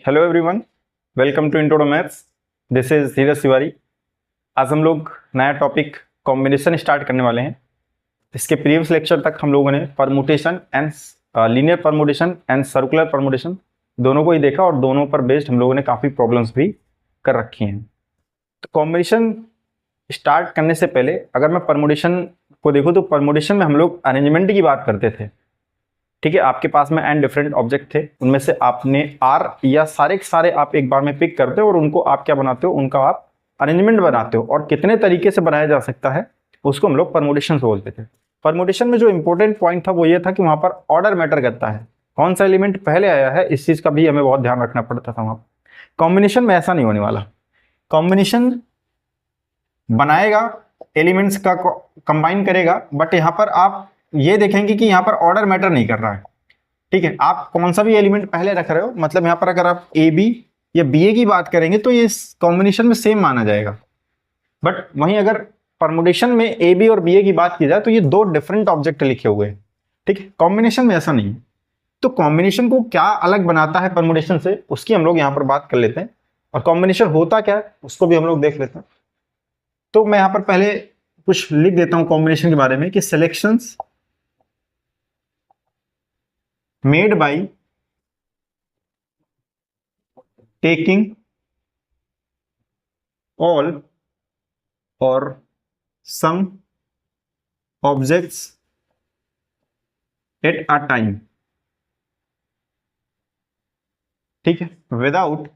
Hello everyone, welcome to intro to maths. This is Dheeraj Tiwari. आज हम लोग नया टॉपिक कॉम्बिनेशन स्टार्ट करने वाले हैं। इसके प्रीवियस लेक्चर तक हम लोगों ने permutation and linear permutation and circular permutation दोनों को ही देखा और दोनों पर बेस्ड हम लोगों ने काफ़ी प्रॉब्लम्स भी कर रखी हैं। तो कॉम्बिनेशन स्टार्ट करने से पहले अगर मैं परमुटेशन को देखूँ तो परमुटेशन में हम लोग अरेंजमेंट की बात करते थे। ठीक है, आपके पास में एन डिफरेंट ऑब्जेक्ट थे, उनमें से आपने आर या सारे के सारे आप एक बार में पिक करते हो और उनको आप क्या बनाते हो, उनका आप अरेंजमेंट बनाते हो। और कितने तरीके से बनाया जा सकता है उसको हम लोग परमुटेशन बोलते थे। परमुटेशन में जो इंपॉर्टेंट पॉइंट था वो ये था कि वहां पर ऑर्डर मैटर करता है, कौन सा एलिमेंट पहले आया है, इस चीज का भी हमें बहुत ध्यान रखना पड़ता था वहां। कॉम्बिनेशन में ऐसा नहीं होने वाला। कॉम्बिनेशन बनाएगा, एलिमेंट्स का कंबाइन करेगा, बट यहां पर आप ये देखेंगे कि यहां पर ऑर्डर मैटर नहीं कर रहा है। ठीक है, आप कौन सा भी एलिमेंट पहले रख रहे हो, मतलब यहां पर अगर आप ए बी या बी ए की बात करेंगे तो ये कॉम्बिनेशन में सेम माना जाएगा। बट वहीं अगर परमुटेशन में ए बी और बी ए की बात की जाए तो ये दो डिफरेंट ऑब्जेक्ट लिखे हुए हैं। ठीक है, कॉम्बिनेशन में ऐसा नहीं है। तो कॉम्बिनेशन को क्या अलग बनाता है परमुटेशन से, उसकी हम लोग यहां पर बात कर लेते हैं। और कॉम्बिनेशन होता क्या है उसको भी हम लोग देख लेते हैं। तो मैं यहां पर पहले कुछ लिख देता हूं कॉम्बिनेशन के बारे में कि selections made by taking all or some objects at a time। ठीक है, without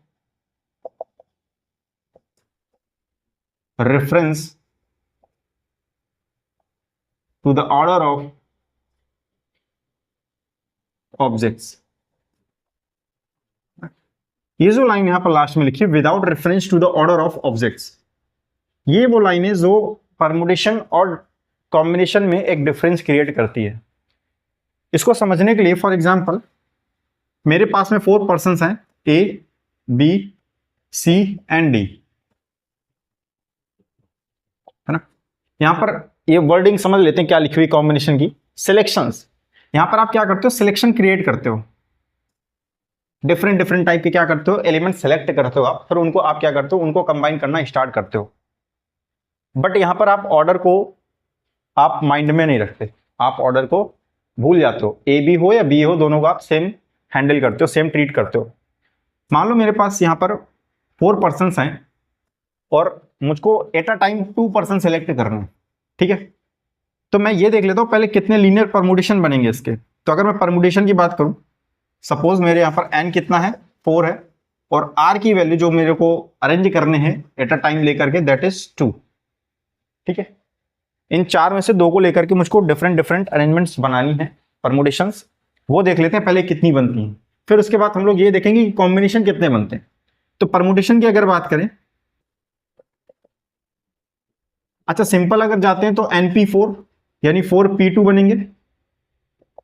reference to the order of objects. ये जो लाइन यहां पर लास्ट में लिखी है without reference to the order of objects, ये वो लाइन है जो परमुटेशन और कॉम्बिनेशन में एक डिफरेंस क्रिएट करती है। इसको समझने के लिए फॉर एग्जांपल मेरे पास में 4 पर्सन्स हैं, A B C and D, है ना। यहां पर ये वर्डिंग समझ लेते हैं क्या लिखी हुई कॉम्बिनेशन की। सिलेक्शंस, यहां पर आप क्या करते हो, सिलेक्शन क्रिएट करते हो, डिफरेंट डिफरेंट टाइप के क्या करते हो, एलिमेंट सेलेक्ट करते हो आप, फिर उनको आप क्या करते हो, उनको कंबाइन करना स्टार्ट करते हो। बट यहां पर आप ऑर्डर को आप माइंड में नहीं रखते, आप ऑर्डर को भूल जाते हो। ए बी हो या बी हो, दोनों को आप सेम हैंडल करते हो, सेम ट्रीट करते हो। मान लो मेरे पास यहां पर 4 पर्सन हैं और मुझको at a time 2 person select करना है। ठीक है, तो मैं ये देख लेता हूं पहले कितने लीनियर परमुटेशन बनेंगे इसके। तो अगर मैं परमुटेशन की बात करूं, सपोज मेरे यहां पर एन कितना है, 4 है, और आर की वैल्यू जो मेरे को अरेंज करने हैं एट अ टाइम लेकर के, दैट इज 2। ठीक है, इन 4 में से 2 को लेकर के मुझको डिफरेंट डिफरेंट अरेंजमेंट्स बनानी है, परमुटेशंस। वो देख लेते हैं पहले कितनी बनती हैं, फिर उसके बाद हम लोग ये देखेंगे कि कॉम्बिनेशन कितने बनते हैं। तो परमुटेशन की अगर बात करें, अच्छा सिंपल अगर जाते हैं तो np4 यानी 4p2 बनेंगे,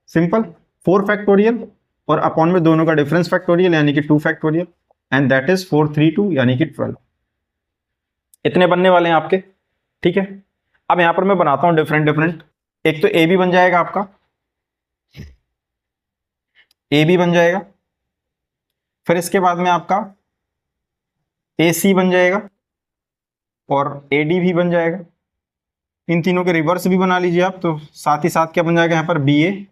सिंपल 4 फैक्टोरियल और अपॉन में दोनों का डिफरेंस फैक्टोरियल यानी कि 2 फैक्टोरियल, एंड दैट इज 432 यानी कि 12। इतने बनने वाले हैं आपके। ठीक है, अब यहां पर मैं बनाता हूं डिफरेंट डिफरेंट। एक तो ए बी बन जाएगा आपका, ए बी बन जाएगा, फिर इसके बाद में आपका ए सी बन जाएगा और ए डी भी बन जाएगा। इन तीनों के रिवर्स भी बना लीजिए आप, तो साथ ही साथ क्या बन जाएगा यहां पर बी ए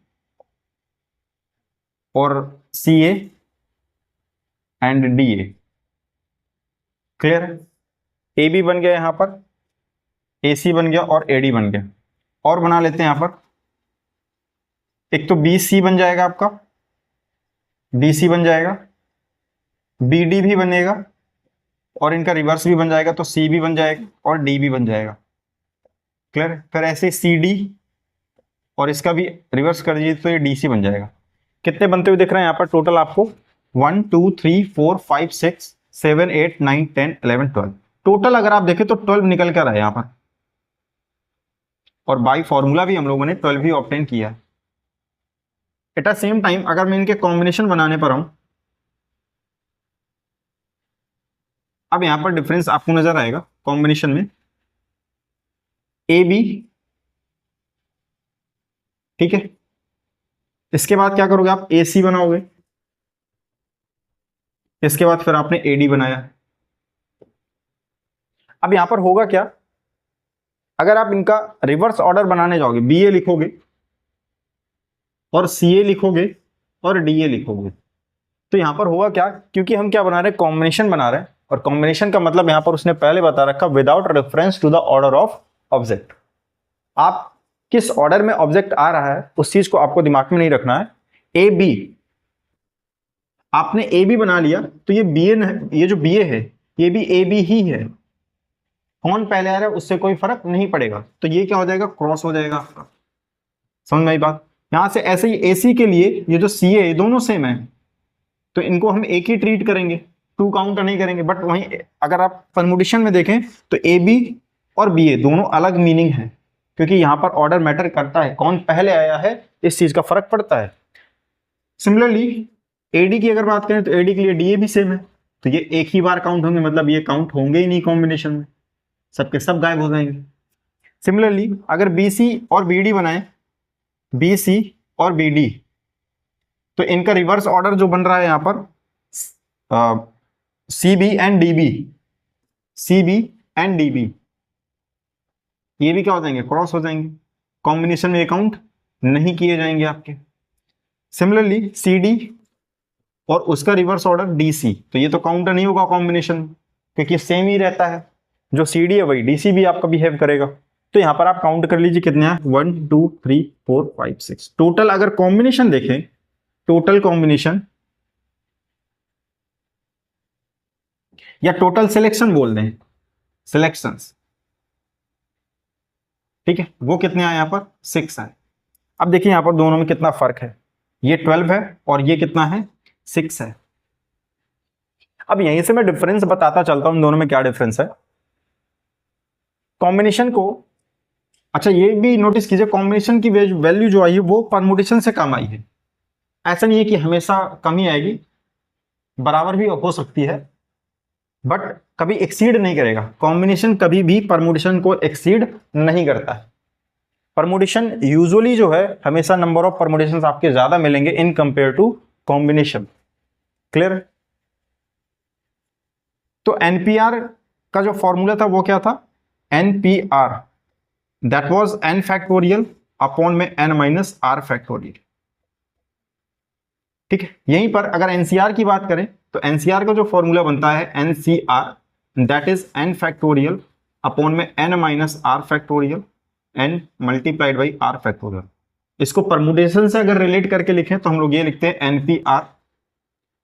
और C A and D A. Clear है, ए बी बन गया यहां पर, ए सी बन गया और ए डी बन गया। और बना लेते हैं यहां पर, एक तो बी सी बन जाएगा आपका, बी सी बन जाएगा, बी डी भी बनेगा और इनका रिवर्स भी बन जाएगा, तो सी भी बन जाएगा और डी भी बन जाएगा। क्लियर है, फिर ऐसे सी डी और इसका भी रिवर्स कर दीजिए तो ये डी सी बन जाएगा। कितने बनते हुए दिख रहे हैं यहाँ पर टोटल आपको, 1 2 3 4 5 6 7 8 9 10 11 12। टोटल अगर आप देखें तो 12 निकल कर आए यहाँ पर, और बाई फॉर्मूला भी हम लोगों ने 12 ही ऑब्टेन किया है। एट द सेम टाइम अगर मैं इनके कॉम्बिनेशन बनाने पर आऊं, अब यहां पर डिफरेंस आपको नजर आएगा कॉम्बिनेशन में, ए बी। ठीक है, इसके बाद क्या करोगे आप, ए सी बनाओगे, इसके बाद फिर आपने AD बनाया। अब यहां पर होगा क्या, अगर आप इनका रिवर्स ऑर्डर बनाने जाओगे, BA लिखोगे और CA लिखोगे और DA लिखोगे, तो यहां पर होगा क्या, क्योंकि हम क्या बना रहे हैं, कॉम्बिनेशन बना रहे हैं, और कॉम्बिनेशन का मतलब यहां पर उसने पहले बता रखा without reference to the order of object. आप किस ऑर्डर में ऑब्जेक्ट आ रहा है उस चीज को आपको दिमाग में नहीं रखना है। AB, आपने AB बना लिया तो ये BA, ये जो BA है ये भी AB ही है, कौन पहले आ रहा है उससे कोई फर्क नहीं पड़ेगा, तो ये क्या हो जाएगा, क्रॉस हो जाएगा आपका। समझ में आई बात। यहां से ऐसे ही AC के लिए ये जो CA है दोनों सेम है, तो इनको हम एक ही ट्रीट करेंगे, 2 काउंट नहीं करेंगे। बट वहीं अगर आप परमुटेशन में देखें तो AB और BA दोनों अलग मीनिंग है, क्योंकि यहां पर ऑर्डर मैटर करता है, कौन पहले आया है इस चीज का फर्क पड़ता है। सिमिलरली AD की अगर बात करें तो AD के लिए DA भी सेम है, तो ये एक ही बार काउंट होंगे, मतलब ये काउंट होंगे ही नहीं कॉम्बिनेशन में, सबके सब गायब हो जाएंगे। सिमिलरली अगर BC और BD बनाए, BC और BD, तो इनका रिवर्स ऑर्डर जो बन रहा है यहां पर CB and DB, CB and DB, ये भी क्या हो जाएंगे, क्रॉस हो जाएंगे, कॉम्बिनेशन में काउंट नहीं किए जाएंगे आपके। सिमिलरली CD और उसका रिवर्स ऑर्डर DC, तो ये तो काउंट नहीं होगा कॉम्बिनेशन, क्योंकि सेम ही रहता है, जो CD है वही DC भी आपका बिहेव करेगा। तो यहां पर आप काउंट कर लीजिए कितने हैं, 1 2 3 4 5 6 टोटल। अगर कॉम्बिनेशन देखें, टोटल कॉम्बिनेशन या टोटल सिलेक्शन बोल दें, सिलेक्शंस, ठीक है, वो कितने आए यहां पर, 6 आए। अब देखिए यहां पर दोनों में कितना फर्क है, ये 12 है और ये कितना है, 6 है। अब यहीं से मैं डिफरेंस बताता चलता हूं दोनों में क्या डिफरेंस है कॉम्बिनेशन को। अच्छा ये भी नोटिस कीजिए, कॉम्बिनेशन की वैल्यू जो आई है वो परमुटेशन से कम आई है। ऐसा नहीं है कि हमेशा कम ही आएगी, बराबर भी हो सकती है, बट कभी एक्सीड नहीं करेगा। कॉम्बिनेशन कभी भी परमुटेशन को एक्सीड नहीं करता है। परमुटेशन यूजुअली जो है हमेशा नंबर ऑफ परमुटेशन आपके ज्यादा मिलेंगे in compare to combination. Clear. तो NPR का जो फॉर्मूला था वो क्या था, NPR that was n factorial upon में n माइनस r फैक्टोरियल। ठीक है, यहीं पर अगर NCR की बात करें तो NCR का जो फॉर्मूला बनता है NCR that is n factorial upon में n minus r factorial n multiplied by r factorial. इसको परमुटेशन से अगर रिलेट करके लिखें तो हम लोग ये लिखते हैं NPR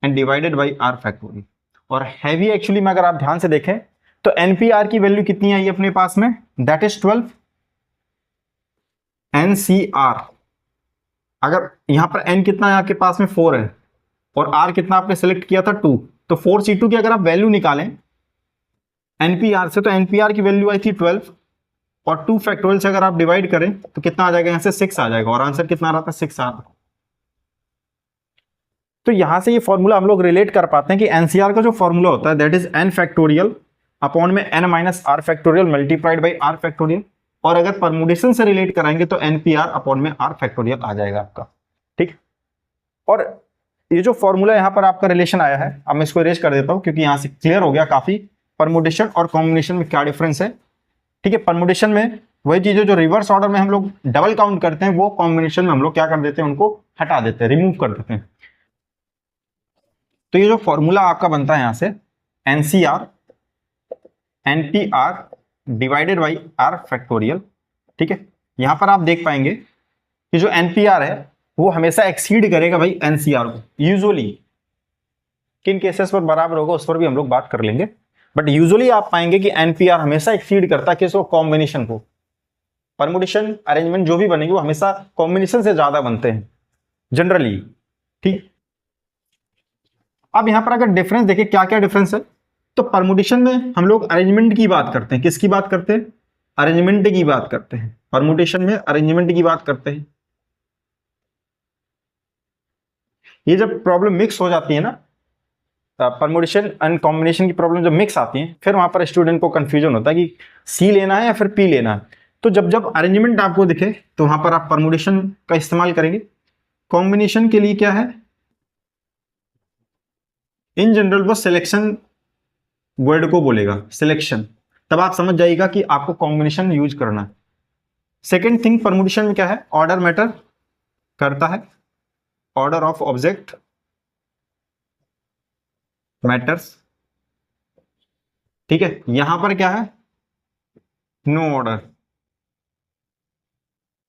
and divided by r factorial. और हैवी एक्चुअली में अगर आप ध्यान से देखें तो NPR की वैल्यू कितनी आई अपने पास में, दैट इज 12। NCR अगर यहां पर n कितना है आपके पास में 4 है और r कितना आपने सेलेक्ट किया था 2, तो 4C2 की अगर आप वैल्यू निकालें NPR से तो NPR की वैल्यू आई थी 12 और 2 फैक्टोरियल से अगर आप डिवाइड करें तो कितना आ जाएगा, यहां से 6 आ जाएगा और आंसर कितना आ रहा था, 6 आ रहा था। तो यहां से ये फॉर्मूला हम लोग रिलेट कर पाते हैं कि NCR का जो फॉर्मूला होता है that is n factorial upon में n minus r factorial multiplied by r factorial, और अगर परमुटेशन से रिलेट कराएंगे तो NPR अपॉन में r फैक्टोरियल आ जाएगा आपका। ठीक, और ये जो फॉर्मूला यहां पर आपका रिलेशन आया है, अब मैं इसको इरेज कर देता हूं क्योंकि यहां से क्लियर हो गया काफी परमुटेशन और कॉम्बिनेशन में क्या डिफरेंस है। ठीक है, परमुटेशन में वही चीजें जो रिवर्स ऑर्डर में हम लोग डबल काउंट करते हैं वो कॉम्बिनेशन में हम लोग क्या कर देते हैं, उनको हटा देते हैं, रिमूव कर देते हैं। तो ये जो फॉर्मूला आपका बनता है यहां से NCR NPR divided by r factorial. ठीक है, यहां पर आप देख पाएंगे कि जो NPR है वो हमेशा एक्सीड करेगा भाई NCR को। यूजुअली किन केसेस पर बराबर होगा उस पर भी हम लोग बात कर लेंगे, बट यूजुअली आप पाएंगे कि NPR हमेशा एक्सीड करता है किसको, कॉम्बिनेशन को। परमुटेशन अरेंजमेंट जो भी बनेगी वो हमेशा कॉम्बिनेशन से ज्यादा बनते हैं जनरली। ठीक, अब यहां पर अगर डिफरेंस देखें क्या क्या डिफरेंस है, तो परमुटेशन में हम लोग अरेंजमेंट की बात करते हैं, किसकी बात करते हैं, अरेंजमेंट की बात करते हैं। परमुटेशन में अरेंजमेंट की बात करते हैं। ये जब प्रॉब्लम मिक्स हो जाती है ना, परमुटेशन एंड कॉम्बिनेशन की प्रॉब्लम जब मिक्स आती है फिर वहां पर स्टूडेंट को कंफ्यूजन होता है कि सी लेना है या फिर पी लेना है। तो जब जब अरेंजमेंट आपको दिखे तो वहां पर आप परमुटेशन का इस्तेमाल करेंगे। कॉम्बिनेशन के लिए क्या है, इन जनरल वो सिलेक्शन वर्ड को बोलेगा, सिलेक्शन, तब आप समझ जाइएगा कि आपको कॉम्बिनेशन यूज करना है। सेकेंड थिंग परमुटेशन में क्या है, ऑर्डर मैटर करता है, ऑर्डर ऑफ ऑब्जेक्ट मैटर्स, ठीक है। यहां पर क्या है, नो ऑर्डर।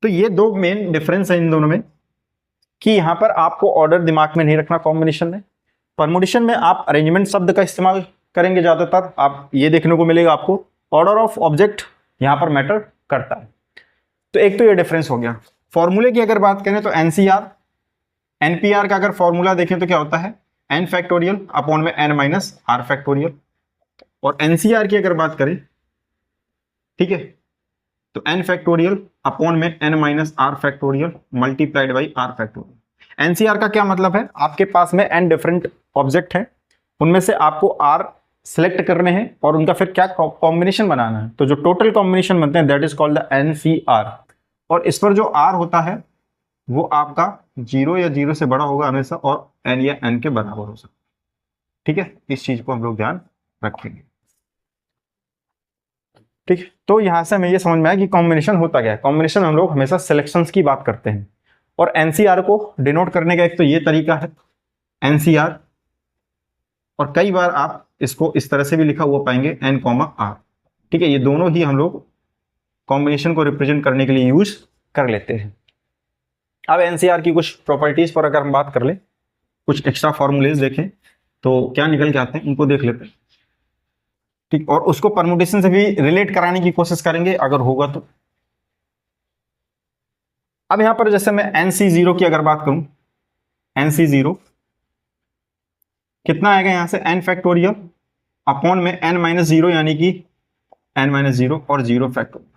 तो ये दो मेन डिफरेंस है इन दोनों में कि यहां पर आपको ऑर्डर दिमाग में नहीं रखना कॉम्बिनेशन में। परमुटेशन में आप अरेंजमेंट शब्द का इस्तेमाल करेंगे ज्यादातर, आप ये देखने को मिलेगा आपको ऑर्डर ऑफ ऑब्जेक्ट यहां पर मैटर करता है। तो एक तो ये डिफरेंस हो गया। फॉर्मूले की अगर बात करें तो एनसीआर एनपीआर का अगर फॉर्मूला देखें तो क्या होता है, एन फैक्टोरियल अपॉन में एन माइनस आर फैक्टोरियल। और एनसीआर की अगर बात करें, ठीक है, तो एन फैक्टोरियल अपॉन में N minus R factorial multiplied by R factorial. NCR का क्या मतलब है, आपके पास में एन डिफरेंट ऑब्जेक्ट है, उनमें से आपको आर सिलेक्ट करने हैं और उनका फिर क्या कॉम्बिनेशन बनाना है, तो जो टोटल कॉम्बिनेशन बनते हैं that is called the NCR. और इस पर जो आर होता है वो आपका 0 या 0 से बड़ा होगा हमेशा, और एन या एन के बराबर हो सकता है, ठीक है। इस चीज को हम लोग ध्यान रखेंगे, ठीक है। तो यहां से हमें ये समझ में आया कि कॉम्बिनेशन होता क्या है। कॉम्बिनेशन हम लोग हमेशा सिलेक्शंस की बात करते हैं, और एनसीआर को डिनोट करने का एक तो ये तरीका है एनसीआर, और कई बार आप इसको इस तरह से भी लिखा हुआ पाएंगे एन कॉमा आर, ठीक है। ये दोनों ही हम लोग कॉम्बिनेशन को रिप्रेजेंट करने के लिए यूज कर लेते हैं। अब एनसीआर की कुछ प्रॉपर्टीज पर अगर हम बात कर ले, कुछ एक्स्ट्रा फॉर्मूलेज देखें तो क्या निकल के आते हैं, उनको देख लेते हैं, ठीक। और उसको परमुटेशन से भी रिलेट कराने की कोशिश करेंगे अगर होगा तो। अब यहां पर जैसे मैं NC0 की अगर बात करूं, NC0 कितना आएगा यहां से, n फैक्टोरियल अपॉन में n माइनस जीरो, यानी कि n माइनस जीरो और 0 फैक्टोरियल,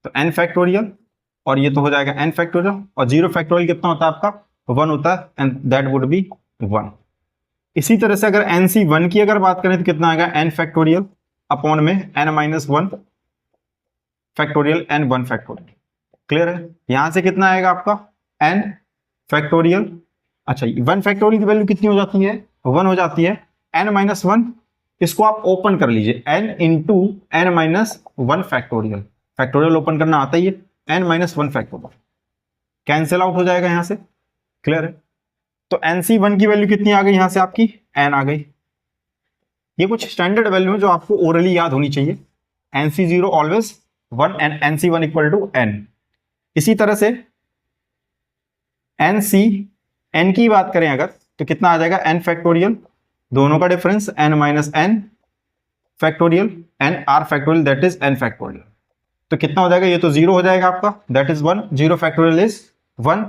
तो n फैक्टोरियल और ये तो हो जाएगा n फैक्टोरियल, और 0 फैक्टोरियल कितना होता है आपका, 1 होता है, एंड दैट वुड बी 1। इसी तरह से अगर NC1 की अगर बात करें तो कितना आएगा, n फैक्टोरियल अपॉन में n minus 1 factorial and 1 factorial. Clear है, यहां से कितना आएगा आपका n फैक्टोरियल, अच्छा 1 फैक्टोरियल की वैल्यू कितनी हो जाती है, 1 हो जाती है, n माइनस 1, इसको आप ओपन कर लीजिए, n into N minus 1 factorial, factorial open करना आता ही है, n minus 1 factorial cancel out हो जाएगा यहां से। क्लियर है, तो NC1 की वैल्यू कितनी आ गई यहां से आपकी, n आ गई। ये कुछ स्टैंडर्ड वैल्यू है जो आपको ओरली याद होनी चाहिए, NC0 always 1 and NC1 equal to n। इसी तरह से n की बात करें अगर तो कितना आ जाएगा, n फैक्टोरियल, दोनों का difference n minus n factorial and r factorial that is n factorial, तो कितना हो जाएगा, ये तो 0 हो जाएगा आपका, दैट इज 1, 0 फैक्टोरियल इज 1,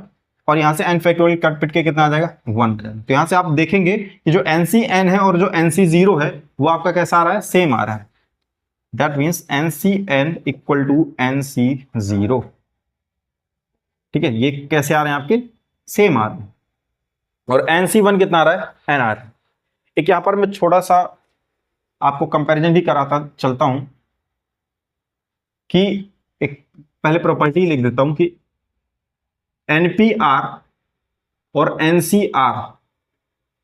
और यहां से n फैक्टोरियल कट पिट के कितना आ जाएगा 1। तो यहां से आप देखेंगे कि जो NCn है और जो NC0 है वो आपका कैसा आ रहा है, सेम आ रहा है, that means NCn equal to NC0, ठीक है। ये कैसे आ रहे हैं आपके, सेम आ रहे हैं, और NC1 कितना आ रहा है, n आ रहा है। एक यहां पर मैं छोटा सा आपको कंपैरिजन भी कराता चलता हूं कि एक पहले प्रॉपर्टी लिख देता हूं कि NPR और NCR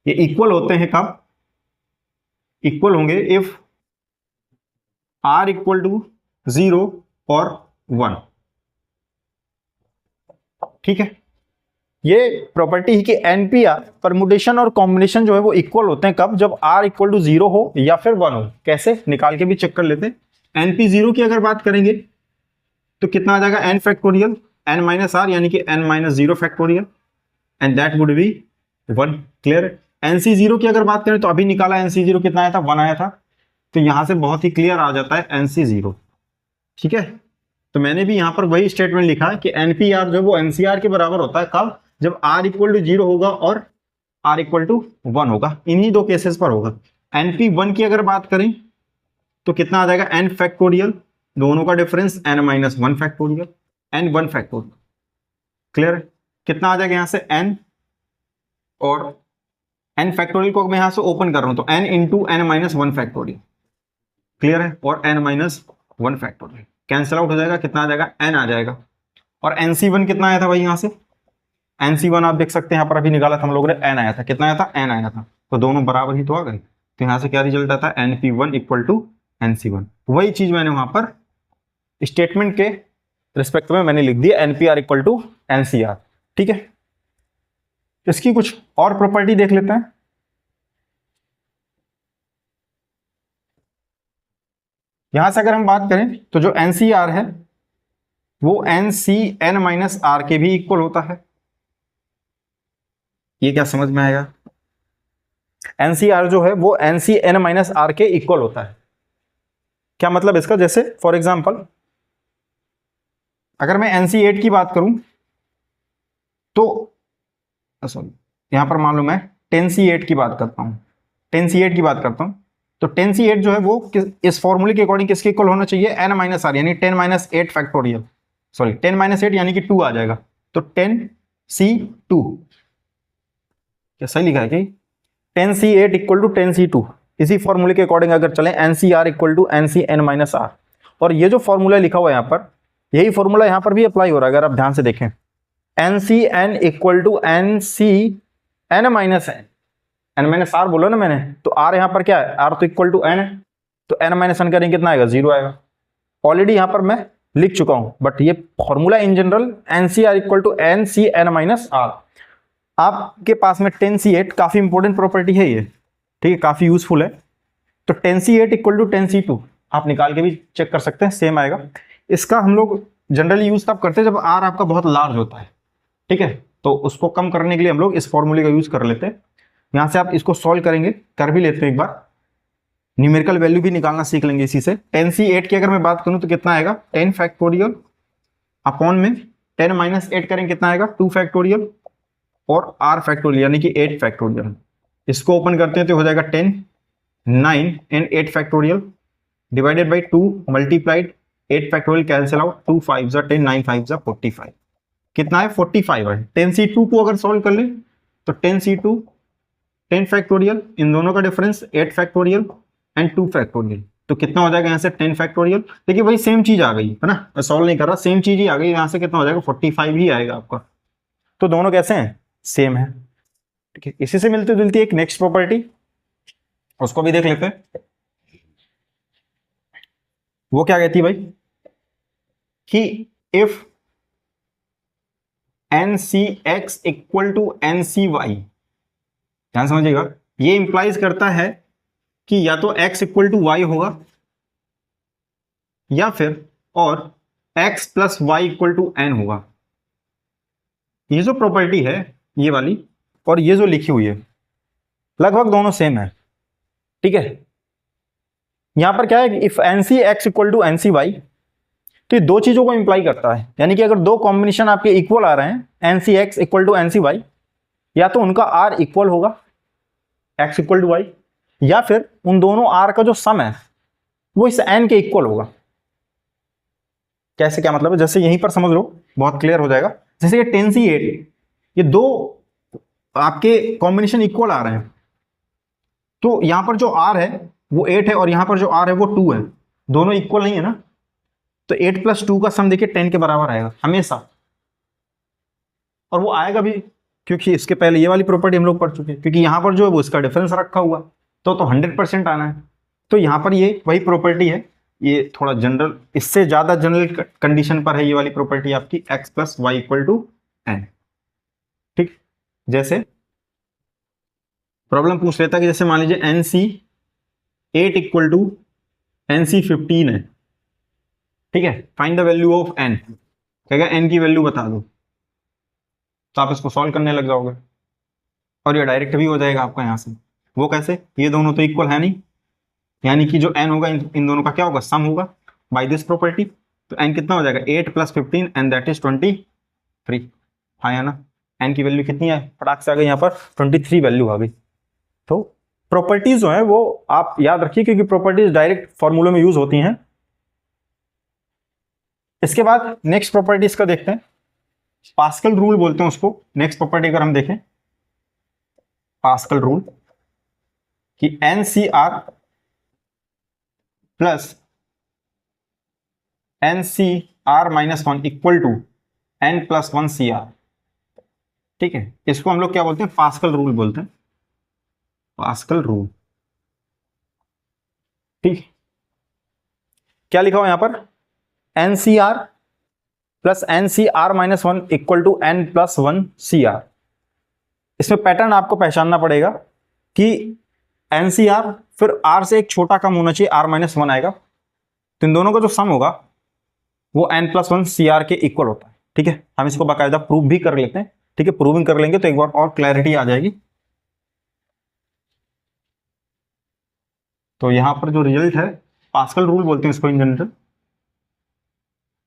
ये इक्वल होते हैं कब, इक्वल होंगे इफ R इक्वल टू 0 और 1, ठीक है। ये प्रॉपर्टी है कि NPR परमुटेशन और कॉम्बिनेशन जो है वो इक्वल होते हैं कब, जब R इक्वल टू 0 हो या फिर 1 हो। कैसे निकाल के भी चेक कर लेते हैं। NP0 की अगर बात करेंगे तो कितना आ जाएगा, n factorial n minus R, यानी कि n minus 0 factorial, and that would be 1। Clear है। NC0 की अगर बात करें तो अभी निकाला NC0 कितना आया था, 1 आया था, तो यहां से बहुत ही क्लियर आ जाता है NC0, ठीक है। तो मैंने भी यहां पर वही स्टेटमेंट लिखा है कि NPR जो वो NCR के बराबर होता है कब, जब R इक्वल टू 0 होगा और R इक्वल टू 1 होगा, इन्हीं दो केसेस पर होगा। NP1 की अगर बात करें तो कितना आ जाएगा, n फैक्टोरियल, दोनों का difference n minus 1 factorial and 1 factorial. Clear, कितना आ जाएगा यहां से n, और n फैक्टोरियल को मैं यहां से ओपन कर रहा हूं तो n into N minus 1 factorial. Clear है, और n minus 1 factorial cancel out हो जाएगा, कितना आ जाएगा, n आ जाएगा। और NC1 कितना आया था भाई, यहां से NC1 आप देख सकते हैं, यहां पर अभी निकाला था हम लोगों ने, n आया था, कितना आया था, n आया था, तो दोनों बराबर ही तो आ गए। तो यहाँ से क्या रिजल्ट आता है, NP1 इक्वल टू NC1। वही चीज मैंने वहां पर स्टेटमेंट के रिस्पेक्ट में मैंने लिख दिया NPR इक्वल टू NCR। ठीक है, इसकी कुछ और प्रॉपर्टी देख लेते हैं। यहां से अगर हम बात करें तो जो NCR है वो NCN-R के भी इक्वल होता है। ये क्या समझ में आएगा, NCR जो है वो NCN-R के इक्वल होता है। क्या मतलब इसका, जैसे फॉर एग्जांपल अगर मैं NC8 की बात करूं तो सॉरी, यहां पर मान लो मैं 10C8 की बात करता हूं, 10C8 की बात करता हूं, तो 10C8 जो है वो इस फॉर्मूले के अकॉर्डिंग किसके इक्वल होना चाहिए, N-R, यानी 10-8 फैक्टोरियल, सॉरी 10-8 यानी कि 2 आ जाएगा, तो 10C2। क्या सही लिखा है कि 10C8 इक्वल टू 10C2। इसी फॉर्मूले के अकॉर्डिंग अगर चलें NCR इक्वल टू NCN-R, और ये जो फॉर्मूला लिखा हुआ है यहाँ पर, यही फॉर्मूला यहाँ पर भी अप्लाई हो रहा है अगर आप ध्यान से देखें। NCN equal to NCN-N, N-R बोलो ना मैंने, तो R यहाँ पर क्या है, R तो इक्वल टू N है, तो N-N करेंगे कितना आएगा, 0 आएगा। ऑलरेडी यहाँ पर मैं लिख चुका हूं, बट ये formula in general NCR equal to NCN-R। आपके पास में 10C8 काफी इंपॉर्टेंट प्रॉपर्टी है ये, ठीक है, काफी यूजफुल है। तो 10C8 इक्वल टू 10C2 आप निकाल के भी चेक कर सकते हैं, सेम आएगा। इसका हम लोग जनरली यूज तब करते हैं जब R आपका बहुत लार्ज होता है, ठीक है, तो उसको कम करने के लिए हम लोग इस फॉर्मूले का यूज कर लेते हैं। यहां से आप इसको सॉल्व करेंगे, कर भी लेते हैं एक बार, न्यूमेरिकल वैल्यू भी निकालना सीख लेंगे इसी से। 10C8 की अगर मैं बात करूं तो कितना आएगा, 10 फैक्टोरियल अपॉन में 10-8 करेंगे कितना आएगा, 2 फैक्टोरियल और R फैक्टोरियल यानी कि 8 फैक्टोरियल। इसको ओपन करते हैं तो हो जाएगा 10, 9 and 8 factorial divided by 2 multiplied 8 factorial cancel out, 2 5 10, 9 5 45, कितना है 45 है। 10C2 को अगर सॉल्व कर ले तो 10C2 10 फैक्टोरियल, इन दोनों का डिफरेंस 8 फैक्टोरियल एंड 2 फैक्टोरियल, तो कितना हो जाएगा यहाँ से 10 फैक्टोरियल। देखिए वही सेम चीज आ गई है ना, मैं सॉल्व नहीं कर रहा, सेम चीज ही आ गई, यहाँ से कितना हो जाएगा 45 ही आएगा आपका। तो दोनों कैसे हैं, सेम है, ठीक है। इसी से मिलती जुलती एक नेक्स्ट प्रॉपर्टी, उसको भी देख लेते हैं। वो क्या कहती है भाई, कि if NCX equal to NCY, ध्यान समझिएगा, ये इंप्लाइज करता है कि या तो x इक्वल टू वाई होगा या फिर और x plus Y equal to n होगा। ये जो प्रॉपर्टी है ये वाली और ये जो लिखी हुई है लगभग दोनों सेम है, ठीक है। यहां पर क्या है, if NCX equal to NCY, तो ये दो चीजों को इंप्लाई करता है, यानी कि अगर दो कॉम्बिनेशन आपके इक्वल आ रहे हैं NCX इक्वल टू NCY, या तो उनका R इक्वल होगा x इक्वल टू वाई, या फिर उन दोनों R का जो सम है वो इस n के इक्वल होगा। कैसे, क्या मतलब है, जैसे यहीं पर समझ लो, बहुत क्लियर हो जाएगा। जैसे ये 10C8, ये दो आपके कॉम्बिनेशन इक्वल आ रहे हैं, तो यहां पर जो R है वो 8 है और यहां पर जो R है वो 2 है, दोनों इक्वल नहीं है ना, तो 8 प्लस 2 का सम देखिए 10 के बराबर आएगा हमेशा, और वो आएगा भी क्योंकि इसके पहले ये वाली प्रॉपर्टी हम लोग पढ़ चुके हैं, क्योंकि यहां पर जो है वो इसका डिफरेंस रखा हुआ, तो 100% आना है। तो यहां पर ये वही प्रॉपर्टी है, ये थोड़ा जनरल, इससे ज्यादा जनरल कंडीशन पर है ये वाली प्रॉपर्टी आपकी, x plus Y equal to n, ठीक। जैसे प्रॉब्लम पूछ लेता है कि जैसे मान लीजिए NC8 इक्वल टू NC15 है, ठीक है, find the value of n, कहेगा n की वैल्यू बता दो, तो आप इसको सॉल्व करने लग जाओगे और ये डायरेक्ट भी हो जाएगा आपका यहाँ से। वो कैसे, ये दोनों तो इक्वल है नहीं, यानी कि जो n होगा इन दोनों का क्या होगा, सम होगा बाय दिस प्रॉपर्टी, तो n कितना हो जाएगा 8 प्लस 15 एंड दैट इज 23, हाँ या ना, n की वैल्यू कितनी है, फटाक से आ गई यहाँ पर 23 वैल्यू आ गई। तो प्रॉपर्टीज जो है वो आप याद रखिए, क्योंकि प्रॉपर्टीज डायरेक्ट फॉर्मूले में यूज होती हैं। इसके बाद नेक्स्ट प्रॉपर्टीज का देखते हैं, पास्कल रूल बोलते हैं उसको। नेक्स्ट प्रॉपर्टी अगर हम देखें, पास्कल रूल कि NCR plus NCR-1 equal to n plus 1 CR, ठीक है, इसको हम लोग क्या बोलते हैं, पास्कल रूल बोलते हैं। Pascal rule. ठीक, क्या लिखा हुआ यहां पर, NCR plus NCR minus 1 equal to N+1 CR। इसमें पैटर्न आपको पहचानना पड़ेगा कि NCR फिर R से एक छोटा कम होना चाहिए, R-1 आएगा, तो इन दोनों का जो सम होगा वो N+1 CR के इक्वल होता है। ठीक है, हम इसको बाकायदा प्रूव भी कर लेते हैं। ठीक है, प्रूविंग कर लेंगे तो एक बार और क्लैरिटी आ जाएगी। तो यहां पर जो रिजल्ट है, पास्कल रूल बोलते हैं इसको इन जनरल,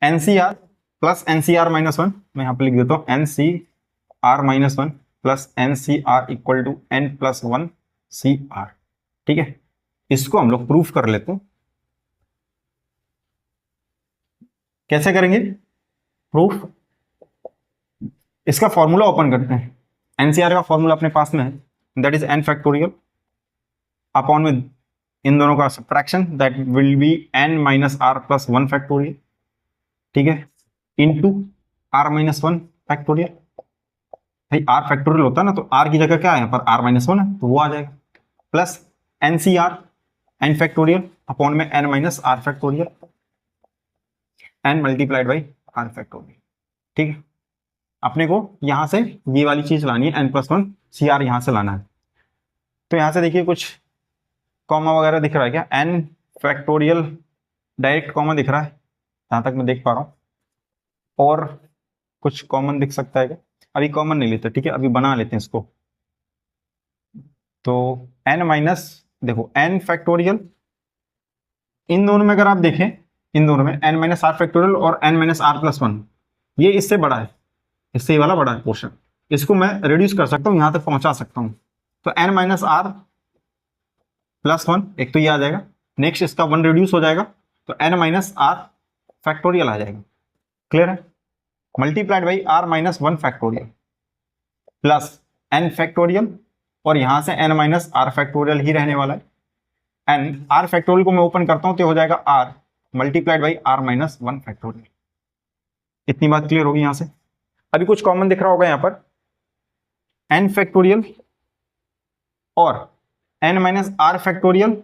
NCR प्लस NCR-1, मैं यहां पर लिख देता हूं NCR-1 plus NCR equal to N+1 CR। ठीक है, इसको हम लोग प्रूफ कर लेते हैं। कैसे करेंगे प्रूफ, इसका फॉर्मूला ओपन करते हैं। NCR का फॉर्मूला अपने पास में है, that is N factorial upon में इन दोनों का subtraction, that will be N-R+1 factorial. ठीक है, इनटू R-1 फैक्टोरियल। भाई R फैक्टोरियल होता है ना, तो R की जगह क्या है यहाँ पर, R-1 है, तो वो आ जाएगा, plus NCR N factorial upon में N-R factorial, N multiplied by R factorial. ठीक है, अपने को यहां से ये वाली चीज लानी है, N+1 CR यहां से लाना है। तो यहां से देखिए कुछ कॉमा वगैरह दिख रहा है क्या, N फैक्टोरियल डायरेक्ट कॉमा दिख रहा है जहां तक मैं देख पा रहा हूं, और कुछ कॉमन दिख सकता है क्या, अभी कॉमन नहीं लेते। ठीक है, अभी बना लेते हैं इसको। तो N माइनस, देखो N फैक्टोरियल, इन दोनों में अगर आप देखें, इन दोनों में N-R फैक्टोरियल और N-R+1, ये इससे बड़ा है, इससे ये वाला बड़ा है पोर्शन, इसको मैं रिड्यूस कर सकता हूं, यहां तक पहुंचा सकता हूं। तो N-R+1 एक तो ये आ जाएगा, नेक्स्ट इसका 1 रिड्यूस हो जाएगा, तो N-R फैक्टोरियल आ जाएगा। क्लियर है, multiplied by R-1 factorial plus N factorial, और यहां से N-R फैक्टोरियल ही रहने वाला है। एन R फैक्टोरियल को मैं ओपन करता हूं तो हो जाएगा R multiplied by R-1 factorial. इतनी बात क्लियर होगी यहां से। अभी कुछ कॉमन दिख रहा होगा यहां पर, N फैक्टोरियल और N-R फैक्टोरियल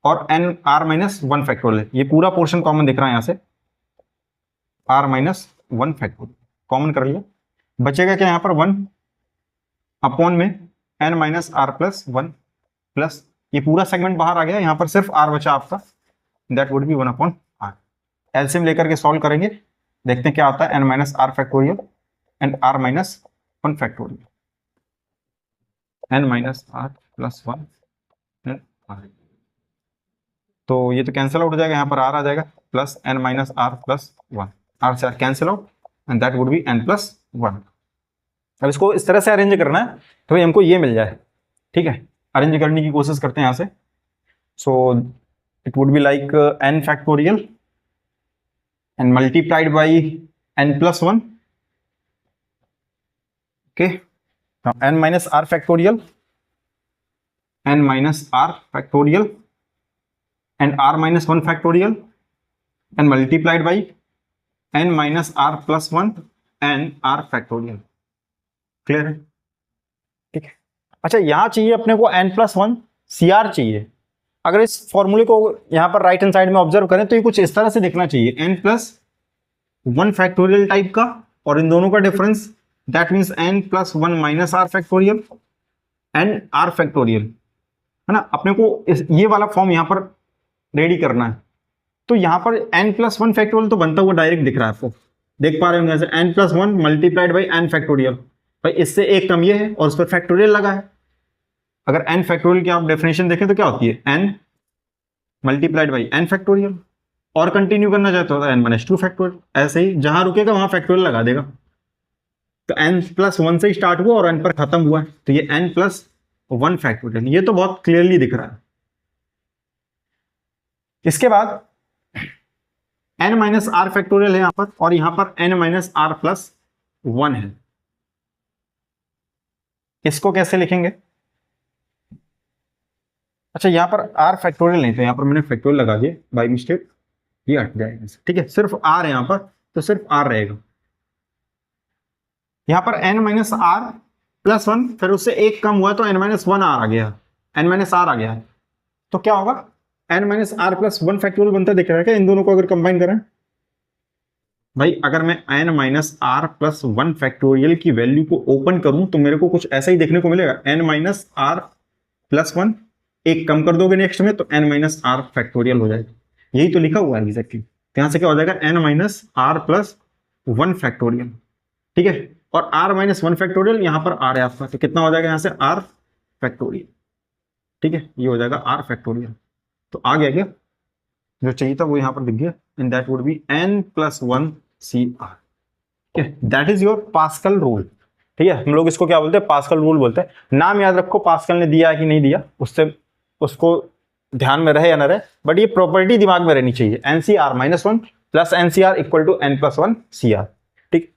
और N-R-1 फैक्टोरियल, ये पूरा पोर्शन कॉमन दिख रहा है यहां से, R-1 फैक्टोरियल कॉमन कर लिया, बचेगा क्या यहां पर 1 अपॉन में N-R+1 प्लस ये पूरा सेगमेंट बाहर आ गया, यहां पर सिर्फ R बचा आपका, that would B 1/R। LCM लेकर के सॉल्व करेंगे, देखते हैं क्या आता है, N-R factorial and R-1 factorial, N-R+1 and R। तो ये तो कैंसिल आउट हो जाएगा, यहां पर R आ जाएगा प्लस N-R+1, R से R cancel out and that would B N+1। अब इसको इस तरह से अरेंज करना है तो भाई हमको ये मिल जाए। ठीक है, अरेंज करने की कोशिश करते हैं यहां से। So it would be like N factorial and multiplied by N+1, okay, N-R factorial, N-R factorial and R-1 factorial and multiplied by N-R+1 and R factorial। Clear है, ठीक है। अच्छा, यहां चाहिए अपने को N+1 CR चाहिए। अगर इस फॉर्मूले को यहां पर राइट हैंड साइड में ऑब्जर्व करें तो ये कुछ इस तरह से दिखना चाहिए, N+1 फैक्टोरियल टाइप का, और इन दोनों का difference that means N+1 minus R factorial and R factorial, है ना। अपने को ये वाला फॉर्म यहां पर रेडी करना है। तो यहां पर N+1 फैक्टोरियल तो बनता हुआ डायरेक्ट दिख रहा है, आपको देख पा रहे होंगे ऐसे, N+1 multiplied by N factorial, भाई इससे एक कम ये है और उस पर फैक्टोरियल लगा है। अगर N फैक्टोरियल की आप डेफिनेशन देखें तो क्या होती है, N multiplied by N factorial, और कंटिन्यू करना चाहते हो तो N-2 फैक्टोरियल, ऐसे ही जहां रुकेगा वहां फैक्टोरियल लगा देगा। तो N+1 से स्टार्ट हुआ और N पर खत्म हुआ है, तो ये N+1 फैक्टोरियल, ये तो बहुत क्लियरली दिख रहा है। इसके बाद N-R फैक्टोरियल है यहां पर, और यहां पर N-R+1 है। इसको कैसे लिखेंगे, अच्छा यहां पर R फैक्टोरियल नहीं था, यहां पर मैंने फैक्टोरियल लगा दिया बाय मिस्टेक, ये हट जाएगा। ठीक है, सिर्फ R है यहां पर, तो सिर्फ R रहेगा। यहां पर N-R+1, फिर उससे एक कम हुआ तो N-1R आ गया, n माइनस आर आ गया है, तो क्या होगा, n minus r plus 1 factorial बनता दिख रहा है क्या इन दोनों को अगर कंबाइन करें? भाई अगर मैं n minus r plus 1 factorial की वैल्यू को ओपन करूं तो मेरे को कुछ ऐसा ही देखने को मिलेगा, n माइनस आर प्लस 1, एक कम कर दोगे नेक्स्ट में तो n माइनस आर फैक्टोरियल हो जाएगा, यही तो लिखा हुआ है एग्जैक्टली। तो यहां से क्या हो जाएगा, n minus r plus 1 factorial, ठीक है, और r माइनस 1 फैक्टोरियल यहां पर r है आपका, तो कितना हो जाएगा यहां से r फैक्टोरियल, ठीक है, ये हो जाएगा r फैक्टोरियल। तो आ गया क्या जो चाहिए था वो यहां पर दिख गया, and that would B n plus 1 CR, that is your pascal rule, ठीक है, हम लोग इसको क्या बोलते हैं, पास्कल रूल बोलते हैं। नाम याद रखो पास्कल ने दिया है कि नहीं दिया, उससे उसको ध्यान में रहे या ना रहे, बट ये प्रॉपर्टी दिमाग में रहनी चाहिए, NCR minus 1 plus NCR equal to n plus 1 CR, ठीक।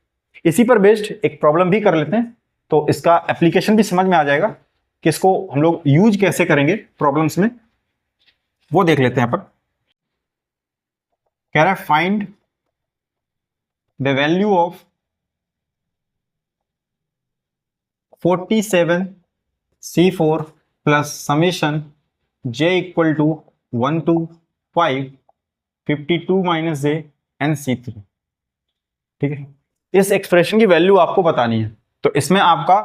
इसी पर बेस्ड एक प्रॉब्लम भी कर लेते हैं, तो इसका एप्लीकेशन भी समझ में आ जाएगा कि इसको हम लोग यूज कैसे करेंगे प्रॉब्लम्स में, वो देख लेते हैं। यहाँ पर कह रहा है find the value of 47 C4 plus summation j equal to 1 to 5 52 minus j n C3, ठीक है। इस एक्सप्रेशन की वैल्यू आपको बतानी है, तो इसमें आपका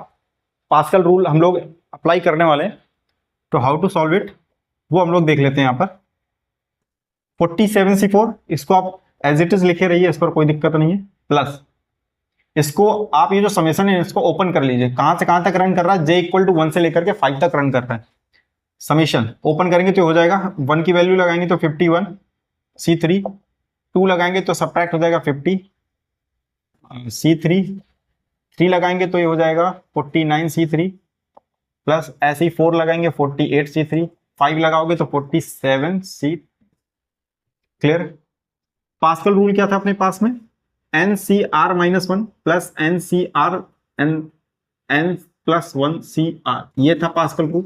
पास्कल रूल हम लोग अप्लाई करने वाले हैं, तो हाउ टू सॉल्व इट वो हम लोग देख लेते हैं। यहाँ पर 47 C4 इसको आप एज इट इज लिखे रहिए, इस पर कोई दिक्कत नहीं है, प्लस इसको आप ये जो समेशन है इसको ओपन कर लीजिए, कहां से कहां तक रन कर रहा है, j इक्वल टू 1 से लेकर के 5 तक रन कर रहा है, समेशन ओपन करेंगे तो हो जाएगा 1 की वैल्यू लगाएंगे तो 51 C3, 2 लगाएंगे तो सब्ट्रैक्ट हो जाएगा 50 C3, 3 लगाएंगे तो ये हो जाएगा 49 C3, प्लस ऐसे ही 4 लगाएंगे 48 C3, 5 लगाओगे तो 47 C। क्लियर? पास्कल रूल क्या था अपने पास में, NCR minus 1 plus NCR n plus 1 CR, ये था पास्कल रूल,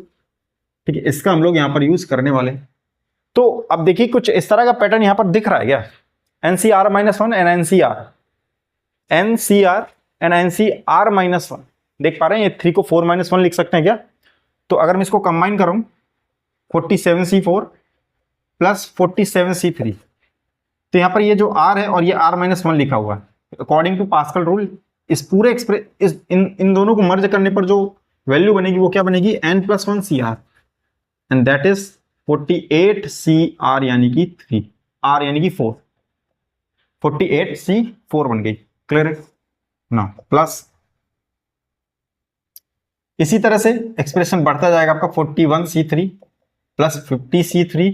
ठीक है। इसका हम लोग यहां पर यूज करने वाले हैं। तो अब देखिए कुछ इस तरह का पैटर्न यहां पर दिख रहा है क्या, NCR minus 1 and NCR and NCR minus 1, देख पा रहे हैं, ये 3 को 4 माइनस 1 लिख सकते हैं क्या? तो अगर मैं इसको कंबाइन करूं 47 C4 प्लस 47 C3, तो यहां पर ये जो R है और ये R माइनस 1 लिखा हुआ है, अकॉर्डिंग टू पास्कल रूल इस पूरे इन दोनों को मर्ज करने पर जो वैल्यू बनेगी वो क्या बनेगी, n plus 1 CR, and that is 48 CR यानी कि 3, R यानी कि 4, 48 C4 बन गई। क्लियर है ना? प्लस इसी तरह से एक्सप्रेशन बढ़ता जाएगा आपका 41 C3 plus 50 C3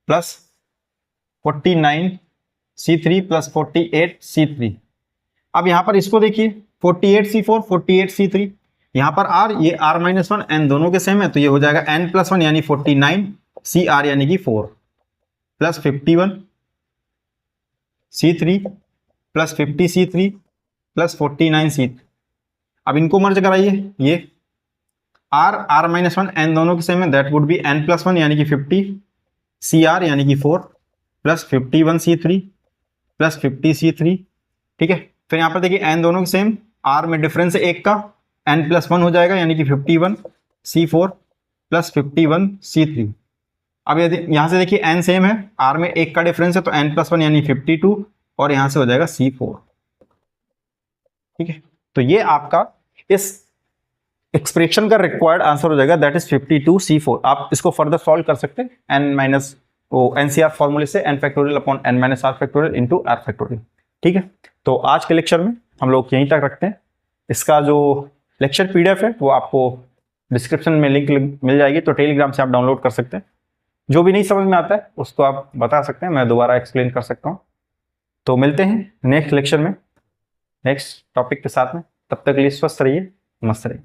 plus 49 C3 plus 48 C3। अब यहां पर इसको देखिए 48 C4 48 C3, यहां पर R, ये R माइनस 1 n दोनों के सेम है, तो ये हो जाएगा n प्लस 1 यानी 49 CR यानी कि 4 plus 51 C3 plus 50 C3 plus 49 C3। अब इनको मर्ज कराइए, ये R माइनस 1 n दोनों के सेम है, that would B n plus 1 यानी कि 50 CR यानी कि 4 प्लस 51 C3 प्लस 50 C3, ठीक है। फिर यहां पर देखिए n दोनों के सेम, R में डिफरेंस है 1 का, n प्लस 1 हो जाएगा यानी कि 51 C4 प्लस 51 C3। अब यदि यहां से देखिए n सेम है, R में 1 का डिफरेंस है, तो n प्लस 1 यानी 52 और यहां से हो जाएगा C4, ठीक है। तो ये आपका इस एक्सप्रेशन का रिक्वायर्ड आंसर हो जाएगा, दैट इज 52 C4। आप इसको फर्दर सॉल्व कर सकते हैं n माइनस NCR फॉर्मूले से n factorial upon n minus R factorial into R factorial, ठीक है। तो आज के लेक्चर में हम लोग यहीं तक रखते हैं। इसका जो लेक्चर PDF है वो आपको डिस्क्रिप्शन में लिंक मिल जाएगी, तो टेलीग्राम से आप डाउनलोड कर सकते हैं। जो भी नहीं समझ में आता है उसको आप बता सकते हैं, मैं दोबारा एक्सप्लेन कर सकता हूँ। तो मिलते हैं नेक्स्ट लेक्चर में नेक्स्ट टॉपिक के साथ में, तब तक के लिए स्वस्थ रहिए, मस्त रहिए।